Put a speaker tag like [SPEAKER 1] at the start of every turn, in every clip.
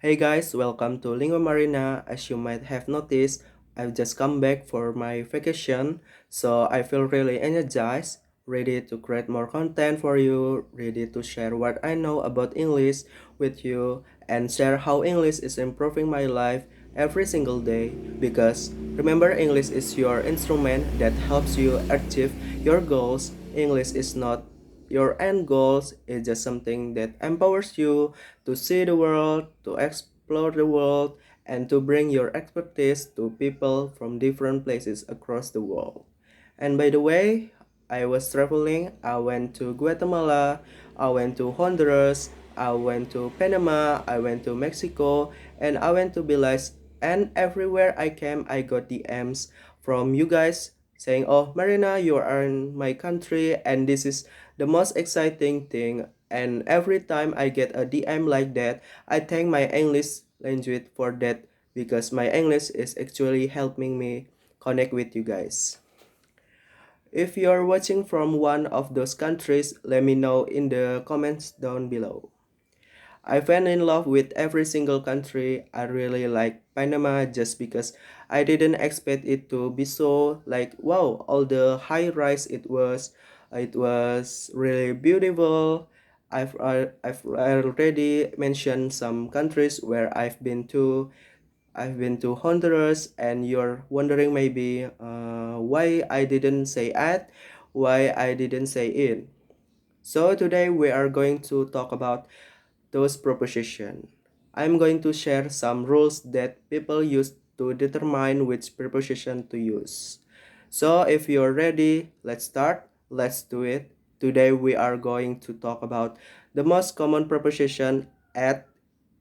[SPEAKER 1] Hey guys, welcome to LinguaMarina. As you might have noticed, I've just come back for my vacation, so I feel really energized, ready to create more content for you, ready to share what I know about English with you, and share how English is improving my life every single day. Because remember, English is your instrument that helps you achieve your goals. English is not your end goals, it's just something that empowers you to see the world, to explore the world, and to bring your expertise to people from different places across the world. And by the way, I was traveling. I went to Guatemala, I went to Honduras, I went to Panama, I went to Mexico, and I went to Belize. And everywhere I came, I got DMs from you guys saying, "Oh, Marina, you are in my country, and this is the most exciting thing." And every time I get a DM like that, I thank my English language for that because my English is actually helping me connect with you guys. If you're watching from one of those countries, let me know in the comments down below. I fell in love with every single country. I really like Panama just because I didn't expect it to be so like wow, all the high rise it was. It was really beautiful. I've already mentioned some countries where I've been to. I've been to Honduras, and you're wondering maybe why I didn't say at, why I didn't say in. So today we are going to talk about those prepositions. I'm going to share some rules that people use to determine which preposition to use. So if you're ready, let's start. Let's do it. Today we are going to talk about the most common preposition at,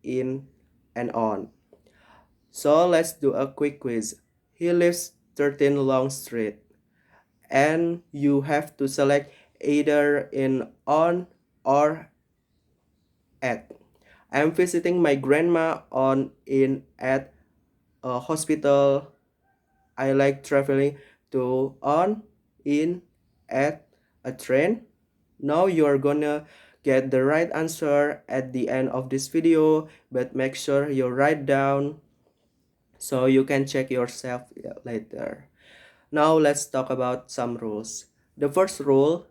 [SPEAKER 1] in, and on. So let's do a quick quiz. He lives 13 Long Street, and you have to select either in, on, or at. I'm visiting my grandma on, in, at a hospital. I like traveling to, on, in, at a train. Now you're gonna get the right answer at the end of this video, but make sure you write down so you can check yourself later. Now let's talk about some rules. The first rule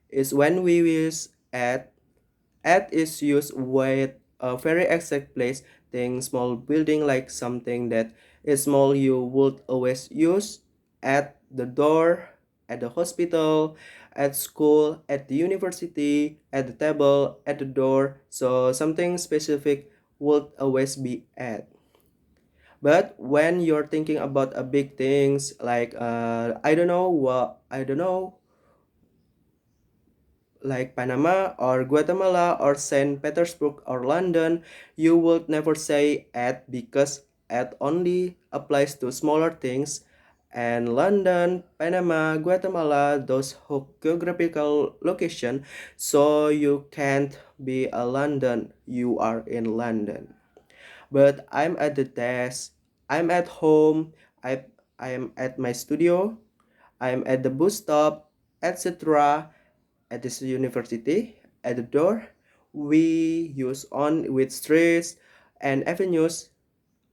[SPEAKER 1] is when we use at is used with a very exact place. Think small building like something that is small you would always use at the door, at the hospital, at school, at the university, at the table, at the door. So something specific would always be at. But when you're thinking about a big things like I don't know, like Panama or Guatemala or St. Petersburg or London, you would never say at because at only applies to smaller things. And London, Panama, Guatemala, those geographical location, so you can't be a London, you are in London. But I'm at the desk, I'm at home, I am at my studio, I'm at the bus stop, etc. At this university, at the door, we use on with streets and avenues.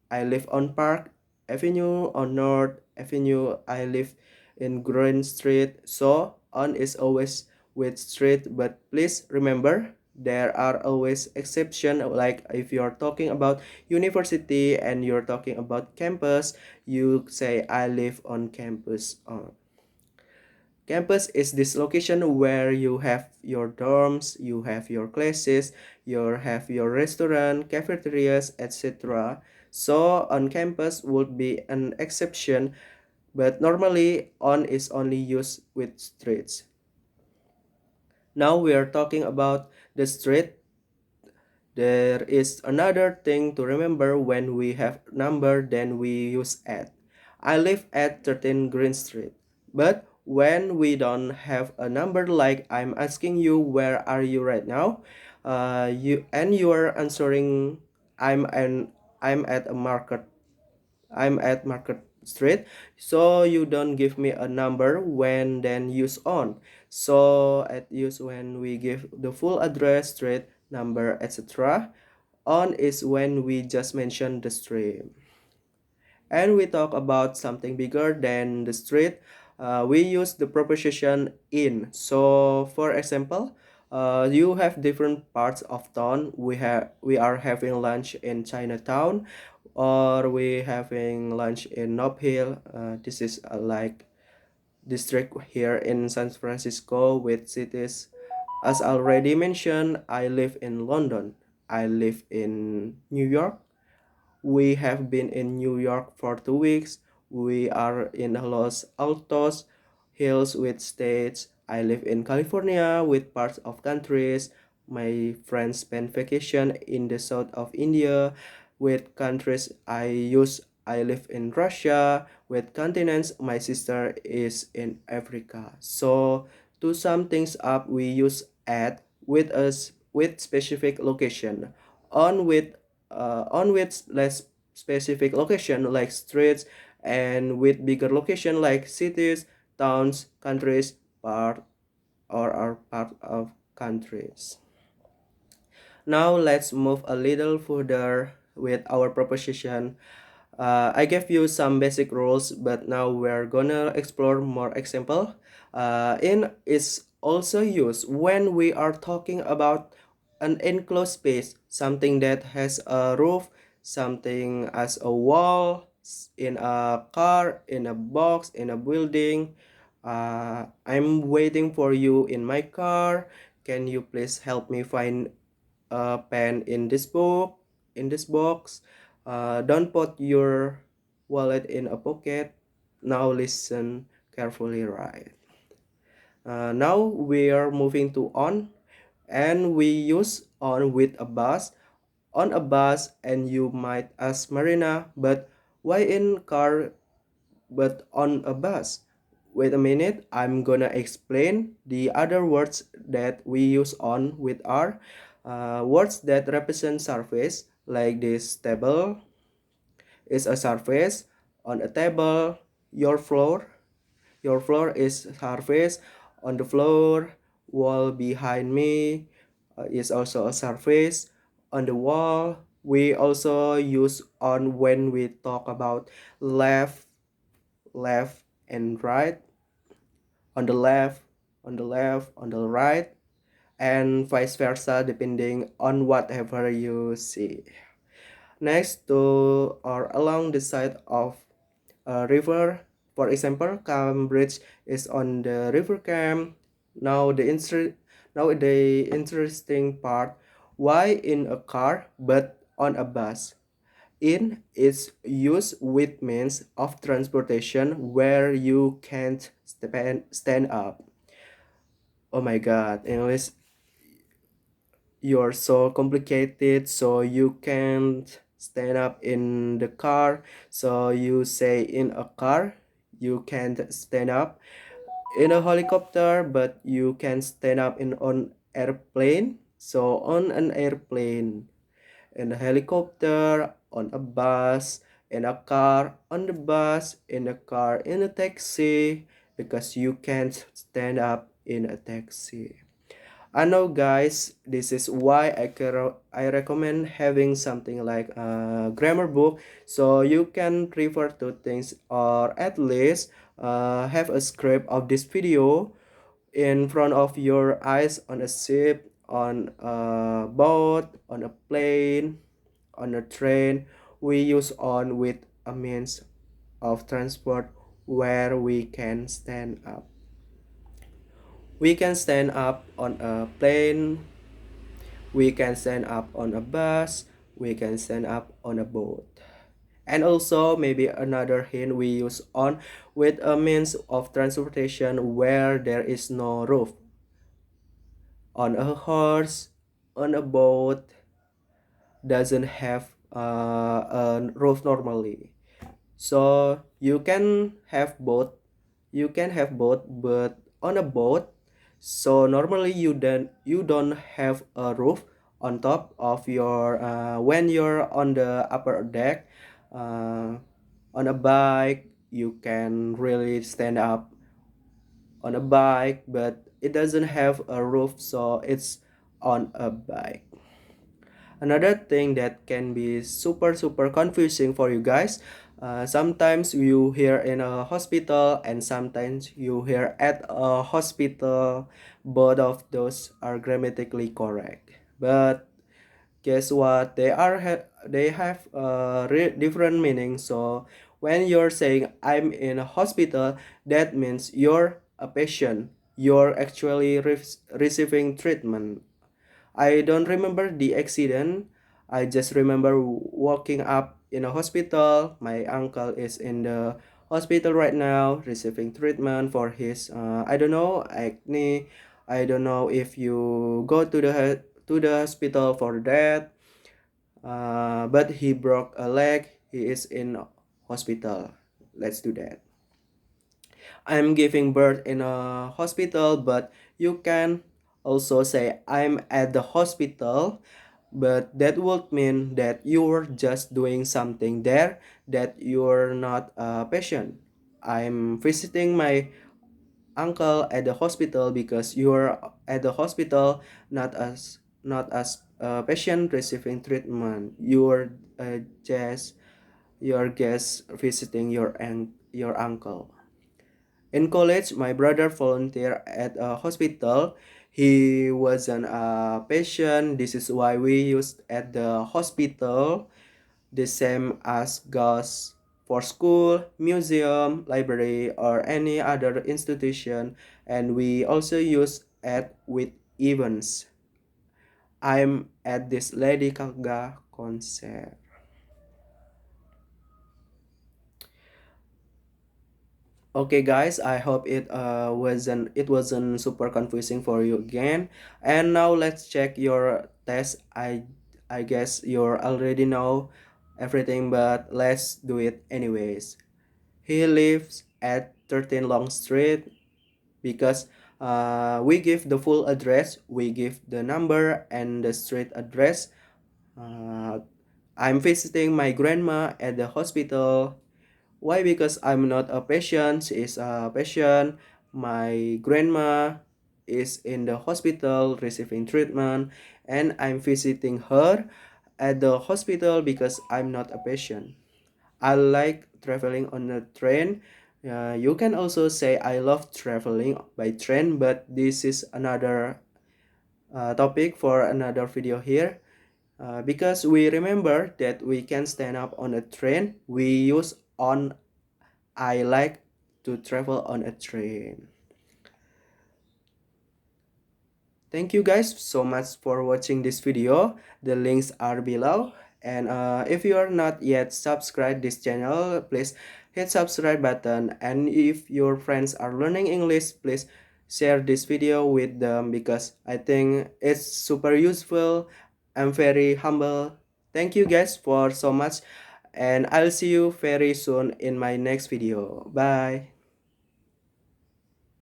[SPEAKER 1] I live on Park Avenue on North Avenue. I live in Green Street. So on is always with street, but please remember there are always exception. Like if you're talking about university and you're talking about campus, you say I live on campus. Campus is this location where you have your dorms, you have your classes, you have your restaurant, cafeterias, etc. So on campus would be an exception, but normally on is only used with streets. Now we are talking about the street. There is another thing to remember when we have number then we use at. I live at 13 Green Street. But when we don't have a number like I'm asking you where are you right now, you are answering I'm an I'm at a market I'm at Market Street, so you don't give me a number when then use on. So at use when we give the full address, street number, etc. On is when we just mentioned the stream. And we talk about something bigger than the street, we use the preposition in. So for example, you have different parts of town. We are having lunch in Chinatown, or we having lunch in Nob Hill. This is like district here in San Francisco with cities. As already mentioned, I live in London. I live in New York. We have been in New York for 2 weeks. We are in Los Altos Hills with states. I live in California with parts of countries. My friends spend vacation in the south of India with countries I live in Russia with continents. My sister is in Africa. So to sum things up, we use at with us with specific location. On with on with less specific location like streets, and with bigger location like cities, towns, countries, part or are part of countries. Now let's move a little further with our proposition. I gave you some basic rules, but now we're gonna explore more example. In is also used when we are talking about an enclosed space, something that has a roof, something as a wall, in a car, in a box, in a building. I'm waiting for you in my car. Can you please help me find a pen in this book, in this box? Don't put your wallet in a pocket. Now listen carefully, right? Now we are moving to on, and we use on with a bus. On a bus, and you might ask Marina, but why in car but on a bus? Wait a minute, I'm gonna explain the other words that we use on with are words that represent surface, like this table is a surface. On a table, your floor, your floor is surface. On the floor, wall behind me is also a surface. On the wall, we also use on when we talk about left, left and right. On the left, on the left, on the right, and vice versa depending on whatever you see. Next to or along the side of a river, for example, Cambridge is on the river Cam. Now the interesting part, why in a car but on a bus? In is used with means of transportation where you can't stand up. Oh my god, English, you're so complicated, so you can't stand up in the car. So you say in a car, you can't stand up. In a helicopter, but you can stand up in on airplane. So on an airplane, in a helicopter, on a bus, in a car, on the bus, in a car, in a taxi, because you can't stand up in a taxi. I know, guys, this is why I recommend having something like a grammar book, so you can refer to things, or at least have a script of this video in front of your eyes on a ship, on a boat, on a plane, on a train. We use on with a means of transport where we can stand up. We can stand up on a plane, we can stand up on a bus, we can stand up on a boat. And also maybe another hint, we use on with a means of transportation where there is no roof. On a horse, on a boat, doesn't have a roof normally. So you can have both. You can have both, but on a boat, so normally you don't have a roof on top of your when you're on the upper deck. Uh, on a bike, you can really stand up on a bike, but it doesn't have a roof, so it's on a bike. Another thing that can be super confusing for you guys. Sometimes you hear in a hospital and sometimes you hear at a hospital. Both of those are grammatically correct. But guess what? They have different meanings. So when you're saying I'm in a hospital, that means you're a patient. You're actually receiving treatment. I don't remember the accident. I just remember walking up in a hospital. My uncle is in the hospital right now receiving treatment for his I don't know, acne. I don't know if you go to the hospital for that. But he broke a leg. He is in hospital. Let's do that. I'm giving birth in a hospital, but you can also say I'm at the hospital, but that would mean that you're just doing something there, that you're not a patient. I'm visiting my uncle at the hospital because you're at the hospital, not as a patient receiving treatment. You're just visiting your uncle. In college, my brother volunteered at a hospital. He wasn't a patient. This is why we used at the hospital the same as goes for school, museum, library, or any other institution. And we also use at with events. I'm at this Lady Gaga concert. Okay guys, I hope it wasn't super confusing for you again. And now let's check your test. I guess you already know everything, but let's do it anyways. He lives at 13 Long Street because we give the full address, we give the number and the street address. Uh, I'm visiting my grandma at the hospital. Why? Because I'm not a patient, she is a patient. My grandma is in the hospital receiving treatment, and I'm visiting her at the hospital because I'm not a patient. I like traveling on a train. You can also say I love traveling by train, but this is another topic for another video here. Because we remember that we can stand up on a train, we use on. I like to travel on a train. Thank you guys so much for watching this video. The links are below. And if you are not yet subscribed this channel, please hit subscribe button. And if your friends are learning English, please share this video with them because I think it's super useful. I'm very humble. Thank you guys for so much. And I'll see you very soon in my next video. Bye.